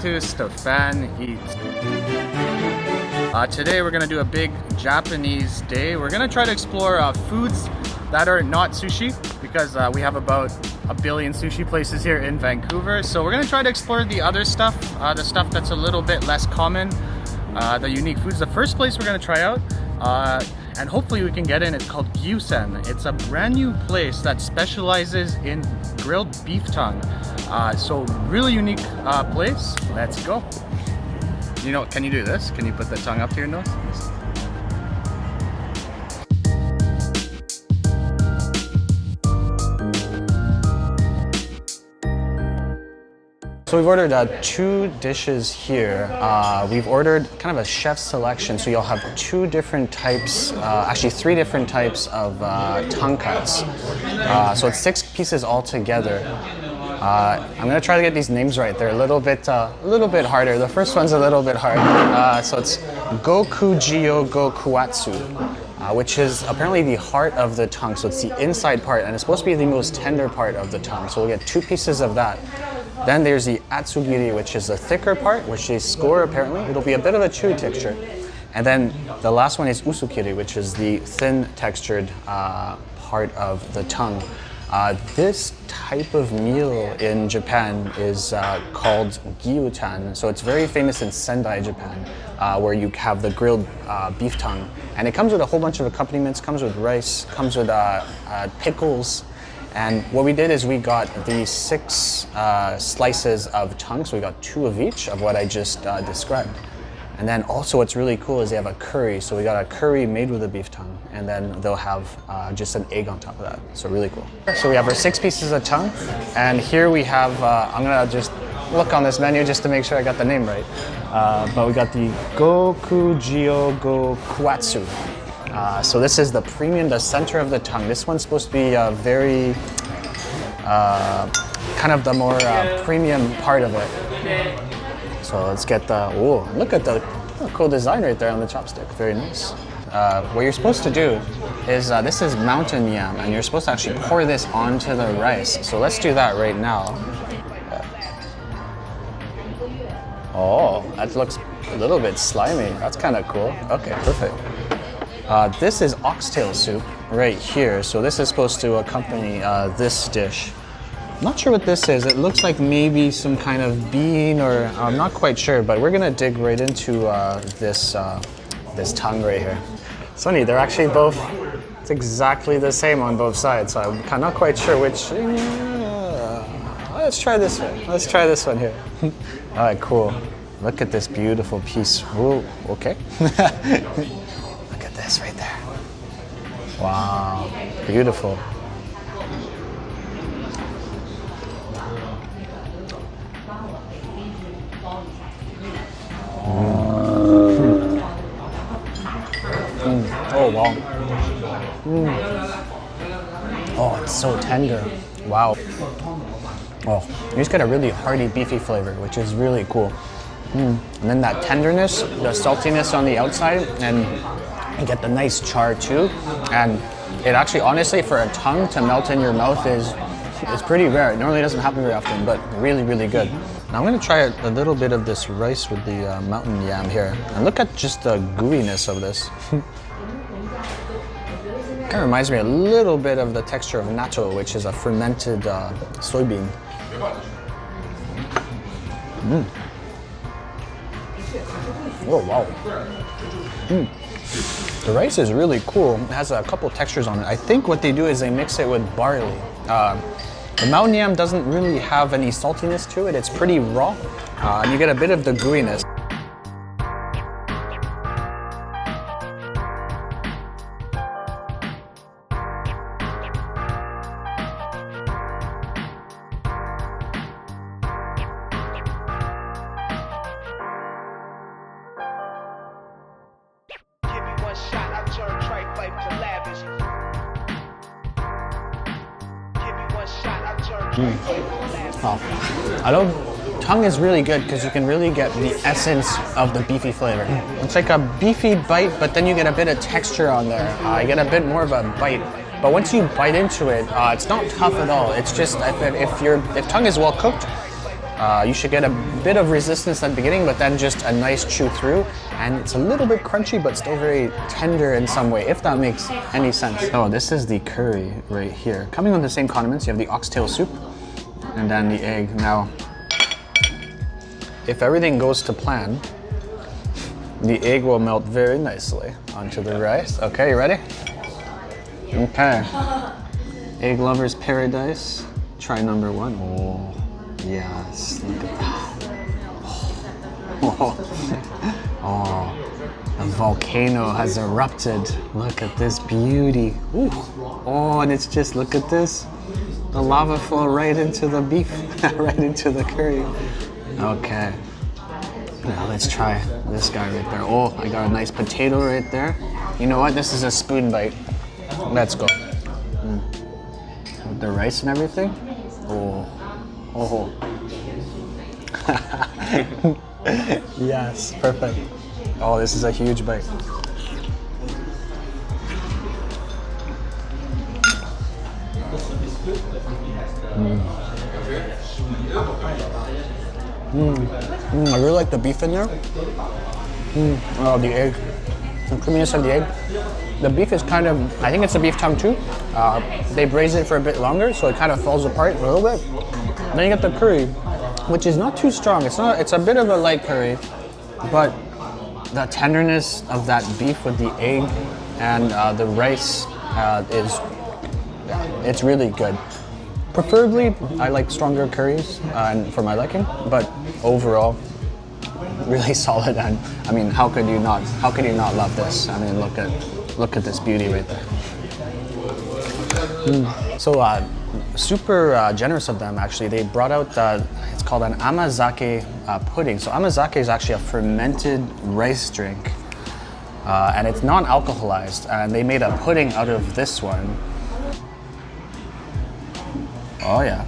to Stefan Eats. Today we're gonna do a big Japanese day. We're gonna try to explore foods that are not sushi because we have about a billion sushi places here in Vancouver. So we're gonna try to explore the other stuff, the stuff that's a little bit less common, the unique foods. The first place we're gonna try out, and hopefully we can get in, it's called Giusen. It's a brand new place that specializes in grilled beef tongue. So really unique place. Let's go. You know, can you do this? Can you put the tongue up to your nose? So we've ordered 2 dishes here. We've ordered kind of a chef's selection, so you'll have 2 different types, actually 3 different types of tongue cuts. So it's 6 pieces all together. I'm gonna try to get these names right. They're a little bit harder. The first one's a little bit hard. So it's Gokujio Gokuatsu, which is apparently the heart of the tongue. So it's the inside part, and it's supposed to be the most tender part of the tongue. So we'll get 2 pieces of that. Then there's the atsugiri, which is the thicker part, which they score apparently. It'll be a bit of a chewy texture. And then the last one is usukiri, which is the thin textured part of the tongue. This type of meal in Japan is called Gyutan. So it's very famous in Sendai, Japan, where you have the grilled beef tongue. And it comes with a whole bunch of accompaniments, comes with rice, comes with pickles. And what we did is we got these 6 slices of tongue. So we got 2 of each of what I just described. And then also what's really cool is they have a curry. So we got a curry made with a beef tongue, and then they'll have just an egg on top of that. So really cool. So we have our 6 pieces of tongue, and here we have, I'm gonna just look on this menu just to make sure I got the name right. But we got the Gokujio Gokuatsu. So this is the premium, the center of the tongue. This one's supposed to be very, kind of the more premium part of it. So let's get the, oh, look at the cool design right there on the chopstick. Very nice. What you're supposed to do is, this is mountain yam, and you're supposed to actually pour this onto the rice. So let's do that right now. Oh, that looks a little bit slimy. That's kind of cool. Okay, perfect. This is oxtail soup right here. So this is supposed to accompany this dish. I'm not sure what this is. It looks like maybe some kind of bean, or I'm not quite sure, but we're gonna dig right into this tongue right here. It's funny, they're actually both, it's exactly the same on both sides, so I'm kind of not quite sure which. Let's try this one. Let's try this one here. All right, cool. Look at this beautiful piece. Whoa, okay. Look at this right there. Wow, beautiful. Oh wow. Oh, it's so tender. Wow. Oh, you just get a really hearty, beefy flavor, which is really cool. And then that tenderness, the saltiness on the outside, and you get the nice char too. And it actually, honestly, for a tongue to melt in your mouth is pretty rare. It normally doesn't happen very often, but really, really good. Now I'm gonna try a little bit of this rice with the mountain yam here. And look at just the gooiness of this. Kind of reminds me a little bit of the texture of natto, which is a fermented soybean. Oh wow. The rice is really cool. It has a couple textures on it. I think what they do is they mix it with barley. The mountain yam doesn't really have any saltiness to it. It's pretty raw, and you get a bit of the gooiness. Tongue is really good because you can really get the essence of the beefy flavor. It's like a beefy bite, but then you get a bit of texture on there. You get a bit more of a bite. But once you bite into it, it's not tough at all. It's just if tongue is well cooked, You should get a bit of resistance at the beginning, but then just a nice chew through. And it's a little bit crunchy, but still very tender in some way, if that makes any sense. Oh, this is the curry right here. Coming with the same condiments, you have the oxtail soup and then the egg. Now, if everything goes to plan, the egg will melt very nicely onto the rice. Okay, you ready? Okay. Egg lover's paradise. Try number one. Oh, yes. Look at that. Oh, a volcano has erupted. Look at this beauty. Ooh. Oh, and it's just, look at this. The lava flow right into the beef, right into the curry. Okay. Now let's try this guy right there. Oh, I got a nice potato right there. You know what? This is a spoon bite. Let's go. With the rice and everything. Oh. Oh. Yes, perfect. Oh, this is a huge bite. I really like the beef in there. Oh, the egg. The creaminess of the egg. The beef is kind of, I think it's a beef tongue too. They braise it for a bit longer, so it kind of falls apart a little bit. And then you get the curry, which is not too strong. It's a bit of a light curry, but the tenderness of that beef with the egg and the rice it's really good. Preferably, I like stronger curries for my liking, but overall, really solid. And I mean, how could you not love this? I mean, look at this beauty right there. So super generous of them, actually. They brought out it's called an Amazake pudding. So Amazake is actually a fermented rice drink, and it's non-alcoholized. And they made a pudding out of this one. Oh yeah.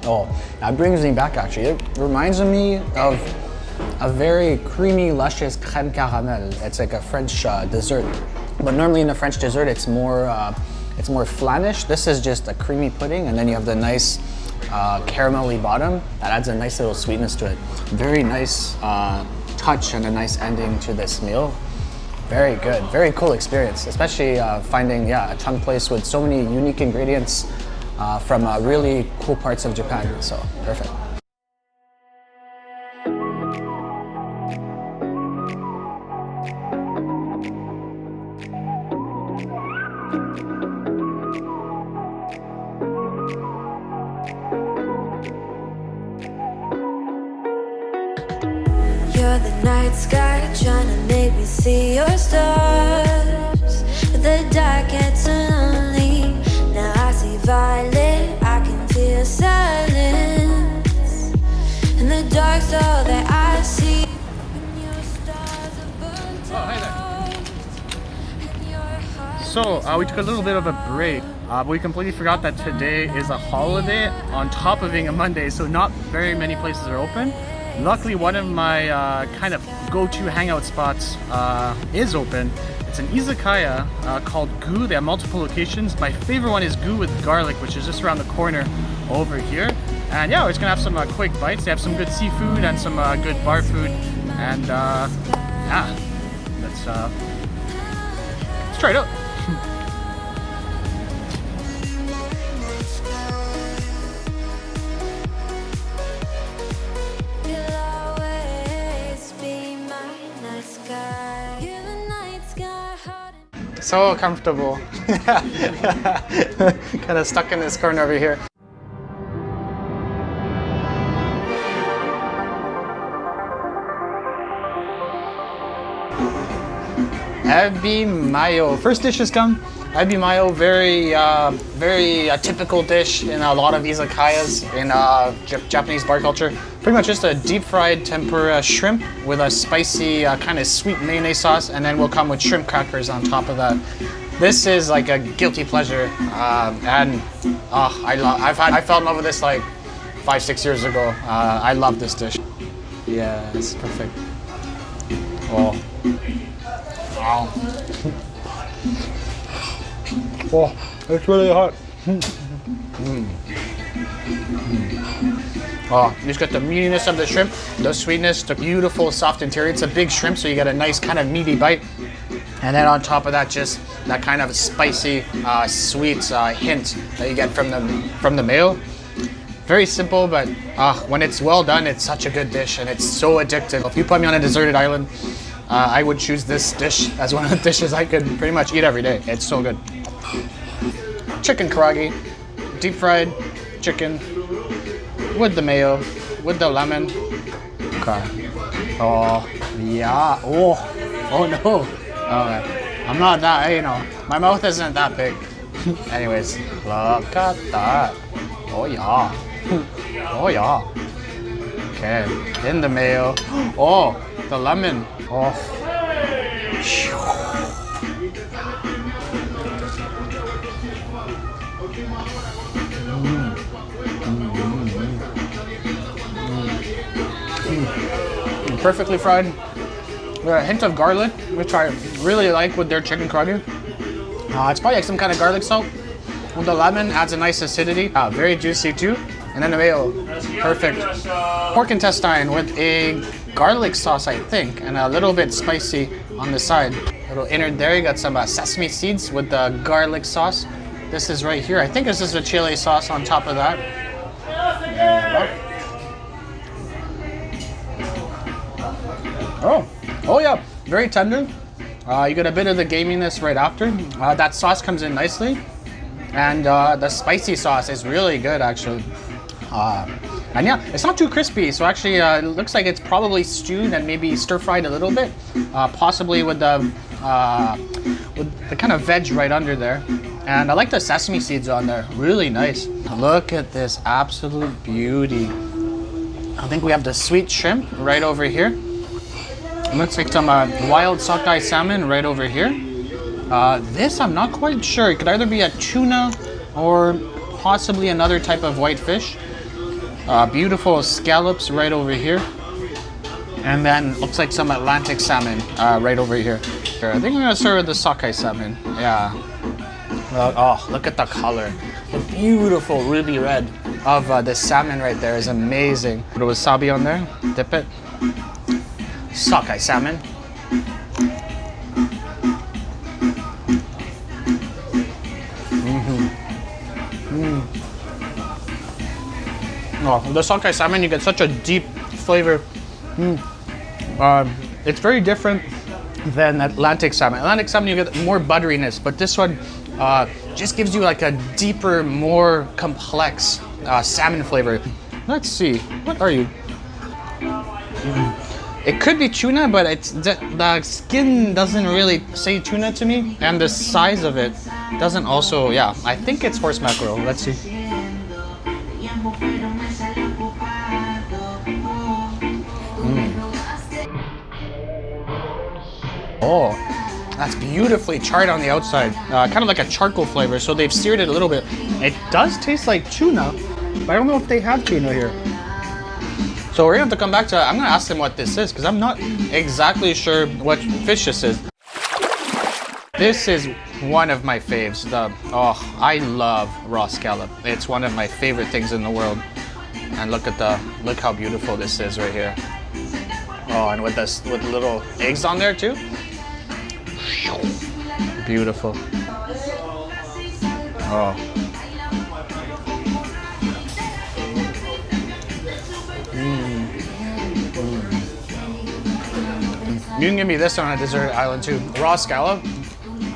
Oh, that brings me back actually. It reminds me of a very creamy, luscious crème caramel. It's like a French dessert. But normally in a French dessert, it's more flanish. This is just a creamy pudding, and then you have the nice caramelly bottom that adds a nice little sweetness to it. Very nice touch and a nice ending to this meal. Very good, very cool experience, especially finding a tongue place with so many unique ingredients from really cool parts of Japan. So perfect. You're the night sky trying to make me see your stars, but the dark gets lonely. Now I see violet, I can feel silence, and the dark's all that I see. When your stars are burnt out, and your heart. So we took a little bit of a break, but we completely forgot that today is a holiday on top of being a Monday, so not very many places are open. Luckily, one of my kind of go-to hangout spots is open. It's an Izakaya called Gu. They have multiple locations. My favorite one is Gu with garlic, which is just around the corner over here. And yeah, we're just gonna have some quick bites. They have some good seafood and some good bar food. And yeah, let's try it out. So comfortable. Kind of stuck in this corner over here. Ebi Mayo. First dish has come. Ebi Mayo, very typical dish in a lot of izakayas in Japanese bar culture. Pretty much just a deep fried tempura shrimp with a spicy kind of sweet mayonnaise sauce, and then we'll come with shrimp crackers on top of that. This is like a guilty pleasure, and I fell in love with this like 5-6 years ago. I love this dish. Yeah, it's perfect. Oh. Wow. Oh, it's really hot. Oh, you just got the meatiness of the shrimp, the sweetness, the beautiful soft interior. It's a big shrimp, so you get a nice kind of meaty bite. And then on top of that, just that kind of spicy, sweet hint that you get from the mayo. Very simple, but when it's well done, it's such a good dish, and it's so addictive. If you put me on a deserted island, I would choose this dish as one of the dishes I could pretty much eat every day. It's so good. Chicken karaage, deep fried chicken with the mayo, with the lemon. Okay. Oh, yeah. Oh no. Okay. I'm not that, you know, my mouth isn't that big. Anyways, look at that. Oh yeah. Oh yeah. Okay, in the mayo. Oh, the lemon. Oh. Perfectly fried. With a hint of garlic, which I really like with their chicken karaage. It's probably like some kind of garlic salt. With the lemon, adds a nice acidity. Very juicy too. And then the mayo, perfect. Pork intestine with a garlic sauce, I think, and a little bit spicy on the side. Little innard there, you got some sesame seeds with the garlic sauce. This is right here. I think this is the chili sauce on top of that. Oh yeah, very tender. You get a bit of the gaminess right after. That sauce comes in nicely. And the spicy sauce is really good, actually. And yeah, it's not too crispy, so actually it looks like it's probably stewed and maybe stir-fried a little bit, possibly with the kind of veg right under there. And I like the sesame seeds on there, really nice. Look at this absolute beauty. I think we have the sweet shrimp right over here. Looks like some wild sockeye salmon right over here. This I'm not quite sure. It could either be a tuna or possibly another type of white fish. Beautiful scallops right over here. And then looks like some Atlantic salmon right over here. I think I'm gonna start with the sockeye salmon. Yeah. Oh, look at the color. The beautiful ruby red of the salmon right there is amazing. Put a wasabi on there, dip it. Sockeye salmon. Oh, the sockeye salmon, you get such a deep flavor. It's very different than Atlantic salmon. Atlantic salmon, you get more butteriness, but this one just gives you like a deeper, more complex salmon flavor. Let's see, what are you? It could be tuna, but it's the skin doesn't really say tuna to me, and the size of it doesn't also. Yeah, I think it's horse mackerel. Let's see. Oh, that's beautifully charred on the outside, kind of like a charcoal flavor. So they've seared it a little bit. It does taste like tuna, but I don't know if they have tuna here. So we're gonna have to come back to. I'm gonna ask them what this is because I'm not exactly sure what fish this is. This is one of my faves. I love raw scallop. It's one of my favorite things in the world. And look how beautiful this is right here. Oh, and with little eggs on there too. Beautiful. Oh. You can give me this on a desert island too. Raw scallop,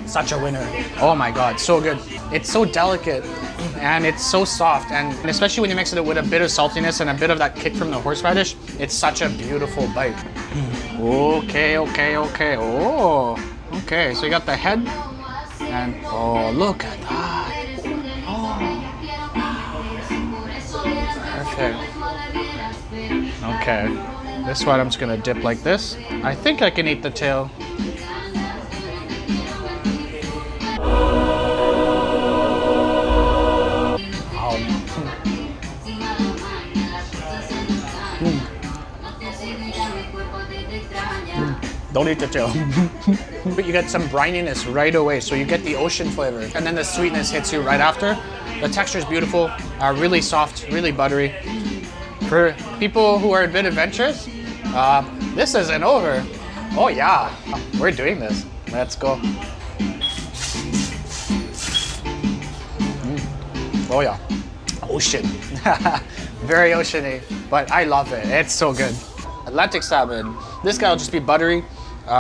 such a winner. Oh my God, so good. It's so delicate and it's so soft, and especially when you mix it with a bit of saltiness and a bit of that kick from the horseradish, it's such a beautiful bite. Okay. Oh, okay, so you got the head, and oh, look at that. Oh. Okay. This one I'm just gonna dip like this. I think I can eat the tail. Don't eat the tail. But you get some brininess right away, so you get the ocean flavor, and then the sweetness hits you right after. The texture is beautiful, really soft, really buttery. For people who are a bit adventurous, this isn't over. Oh yeah, we're doing this. Let's go. Oh yeah, ocean. Very oceany, but I love it. It's so good. Atlantic salmon. This guy will just be buttery,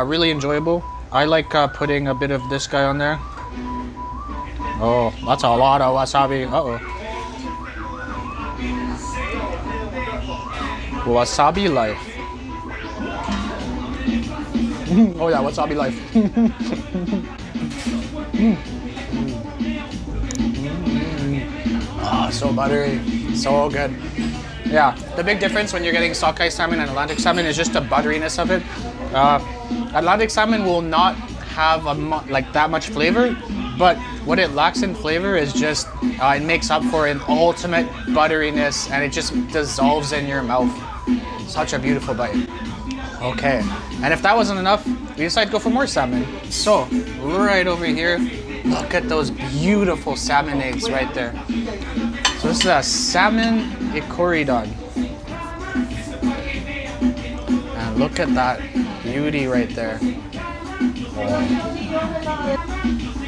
really enjoyable. I like putting a bit of this guy on there. Oh, that's a lot of wasabi. Uh-oh. Wasabi life. Oh yeah, wasabi life. Oh, so buttery, so good. Yeah, the big difference when you're getting sockeye salmon and Atlantic salmon is just the butteriness of it. Atlantic salmon will not have like that much flavor, but what it lacks in flavor is just, it makes up for an ultimate butteriness, and it just dissolves in your mouth. Such a beautiful bite. Okay, and if that wasn't enough, we decided to go for more salmon. So, right over here, look at those beautiful salmon eggs right there. So this is a Salmon Ikura Don. And look at that beauty right there.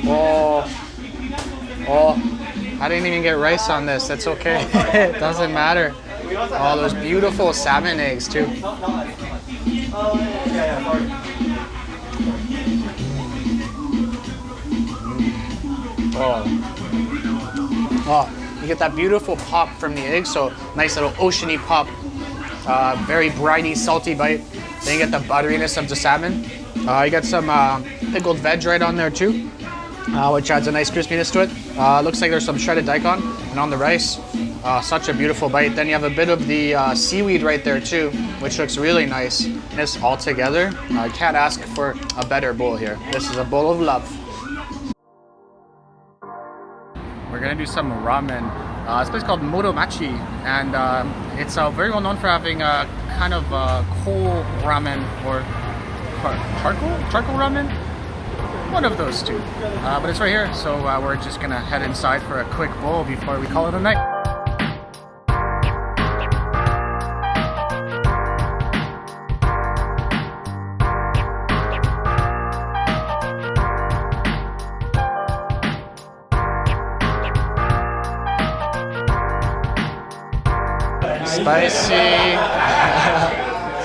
Oh, I didn't even get rice on this. That's okay. It doesn't matter. Oh, those beautiful salmon eggs too. Oh, you get that beautiful pop from the egg, so nice little oceany pop, very briny, salty bite. Then you get the butteriness of the salmon. You get some pickled veg right on there too, which adds a nice crispiness to it. Looks like there's some shredded daikon, and on the rice, such a beautiful bite. Then you have a bit of the seaweed right there too, which looks really nice. This all together, I can't ask for a better bowl here. This is a bowl of love. We're gonna do some ramen. It's a place called MOTOMACHI, and it's very well known for having a kind of coal ramen or charcoal ramen. One of those two. But it's right here, so we're just gonna head inside for a quick bowl before we call it a night.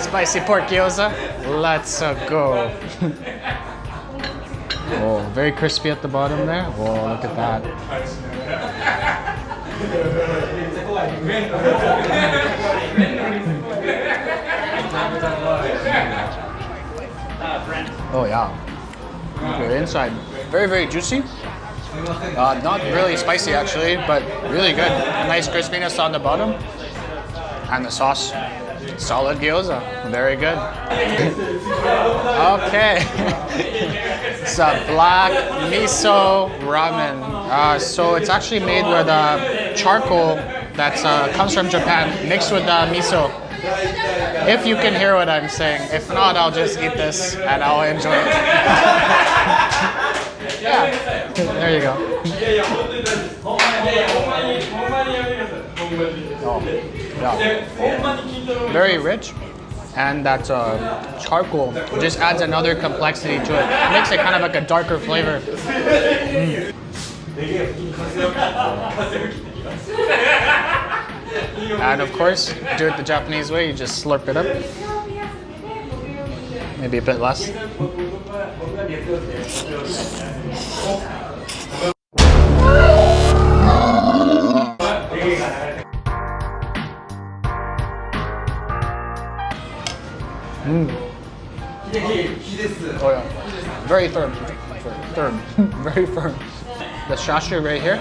Spicy pork gyoza. Let's go. Oh, very crispy at the bottom there. Oh, look at that. Oh yeah. Okay, inside, very, very juicy. Not really spicy actually, but really good. Nice crispiness on the bottom. And the sauce, solid gyoza, very good. Okay, it's a black miso ramen. So it's actually made with charcoal that comes from Japan, mixed with miso. If you can hear what I'm saying. If not, I'll just eat this and I'll enjoy it. Yeah, there you go. Oh, yeah. Very rich, and that charcoal just adds another complexity to it. It makes it kind of like a darker flavor. And of course, do it the Japanese way, you just slurp it up. Maybe a bit less. Oh yeah, very firm, very firm. The chashu right here.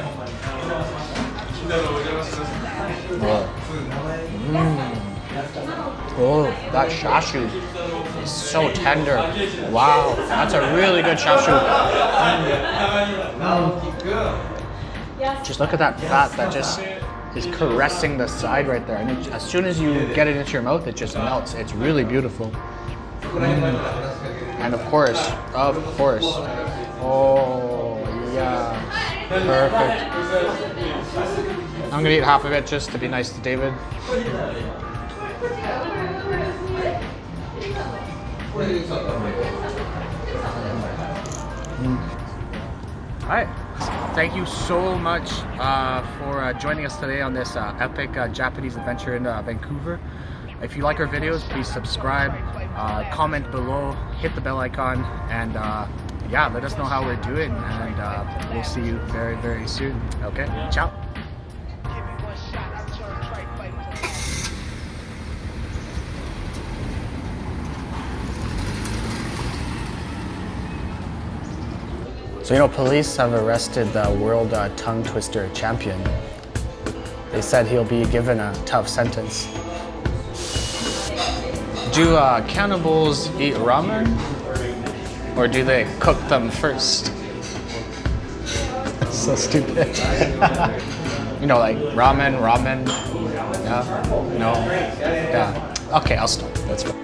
Oh, that chashu is so tender. Wow, that's a really good chashu. Just look at that fat that just is caressing the side right there, and as soon as you get it into your mouth, it just melts. It's really beautiful. And of course. Oh, yeah. Perfect. I'm gonna eat half of it just to be nice to David. Alright, thank you so much for joining us today on this epic Japanese adventure in Vancouver. If you like our videos, please subscribe, comment below, hit the bell icon, and yeah, let us know how we're doing, and we'll see you very, very soon. Okay, ciao. So, you know, police have arrested the world tongue twister champion. They said he'll be given a tough sentence. Do cannibals eat ramen? Or do they cook them first? So stupid. You know, like ramen? Yeah? No? Yeah. Okay, I'll stop. That's fine.